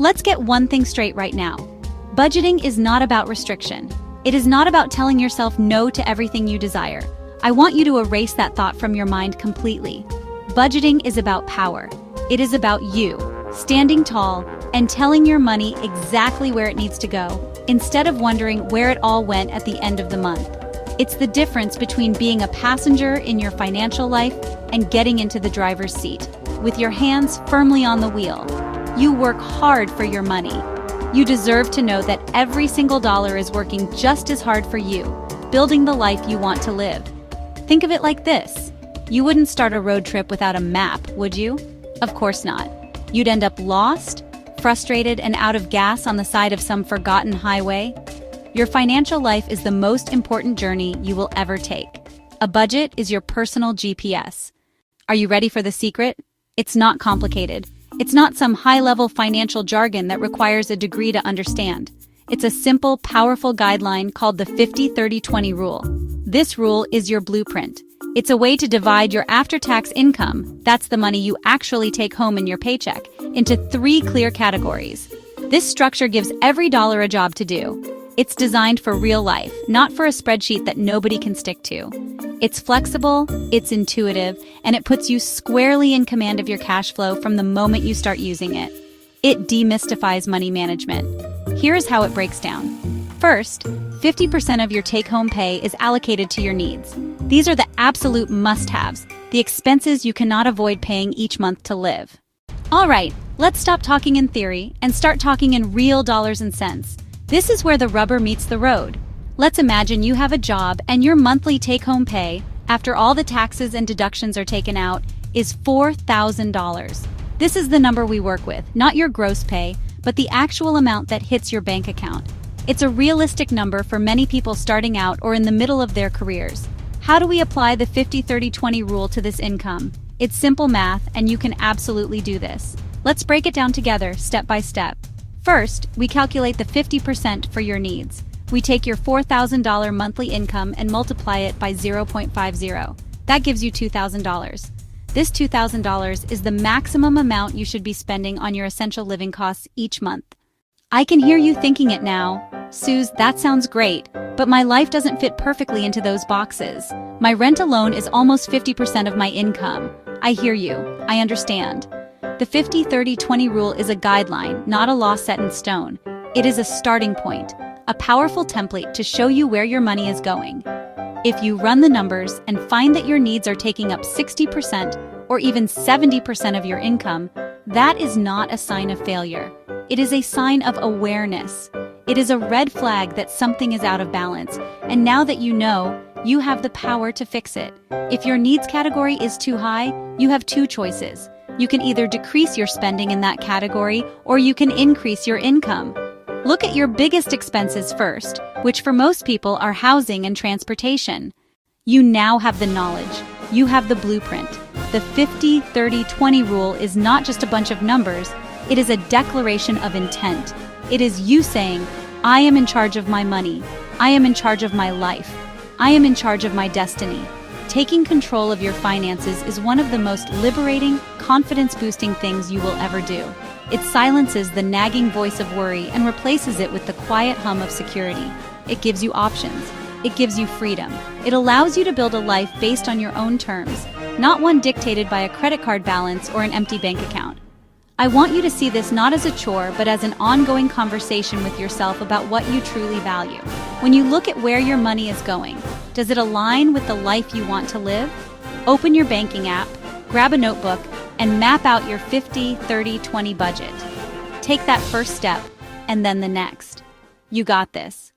Let's get one thing straight right now. Budgeting is not about restriction. It is not about telling yourself no to everything you desire. I want you to erase that thought from your mind completely. Budgeting is about power. It is about you, standing tall and telling your money exactly where it needs to go, instead of wondering where it all went at the end of the month. It's the difference between being a passenger in your financial life and getting into the driver's seat, with your hands firmly on the wheel. You work hard for your money. You deserve to know that every single dollar is working just as hard for you, building the life you want to live. Think of it like this. You wouldn't start a road trip without a map, would you? Of course not. You'd end up lost, frustrated, and out of gas on the side of some forgotten highway. Your financial life is the most important journey you will ever take. A budget is your personal GPS. Are you ready for the secret? It's not complicated. It's not some high-level financial jargon that requires a degree to understand. It's a simple, powerful guideline called the 50-30-20 rule. This rule is your blueprint. It's a way to divide your after-tax income, that's the money you actually take home in your paycheck, into 3 clear categories. This structure gives every dollar a job to do. It's designed for real life, not for a spreadsheet that nobody can stick to. It's flexible, it's intuitive, and it puts you squarely in command of your cash flow from the moment you start using it. It demystifies money management. Here's how it breaks down. First, 50% of your take-home pay is allocated to your needs. These are the absolute must-haves, the expenses you cannot avoid paying each month to live. All right, let's stop talking in theory and start talking in real dollars and cents. This is where the rubber meets the road. Let's imagine you have a job and your monthly take-home pay, after all the taxes and deductions are taken out, is $4,000. This is the number we work with, not your gross pay, but the actual amount that hits your bank account. It's a realistic number for many people starting out or in the middle of their careers. How do we apply the 50-30-20 rule to this income? It's simple math, and you can absolutely do this. Let's break it down together, step by step. First, we calculate the 50% for your needs. We take your $4,000 monthly income and multiply it by 0.50. That gives you $2,000. This $2,000 is the maximum amount you should be spending on your essential living costs each month. I can hear you thinking it now. Suze, that sounds great, but my life doesn't fit perfectly into those boxes. My rent alone is almost 50% of my income. I hear you. I understand. The 50-30-20 rule is a guideline, not a law set in stone. It is a starting point, a powerful template to show you where your money is going. If you run the numbers and find that your needs are taking up 60% or even 70% of your income, that is not a sign of failure. It is a sign of awareness. It is a red flag that something is out of balance, and now that you know, you have the power to fix it. If your needs category is too high, you have 2 choices. You can either decrease your spending in that category, or you can increase your income. Look at your biggest expenses first, which for most people are housing and transportation. You now have the knowledge. You have the blueprint. The 50-30-20 rule is not just a bunch of numbers, it is a declaration of intent. It is you saying, I am in charge of my money. I am in charge of my life. I am in charge of my destiny. Taking control of your finances is one of the most liberating, confidence-boosting things you will ever do. It silences the nagging voice of worry and replaces it with the quiet hum of security. It gives you options. It gives you freedom. It allows you to build a life based on your own terms, not one dictated by a credit card balance or an empty bank account. I want you to see this not as a chore, but as an ongoing conversation with yourself about what you truly value. When you look at where your money is going, does it align with the life you want to live? Open your banking app, grab a notebook, and map out your 50-30-20 budget. Take that first step, and then the next. You got this.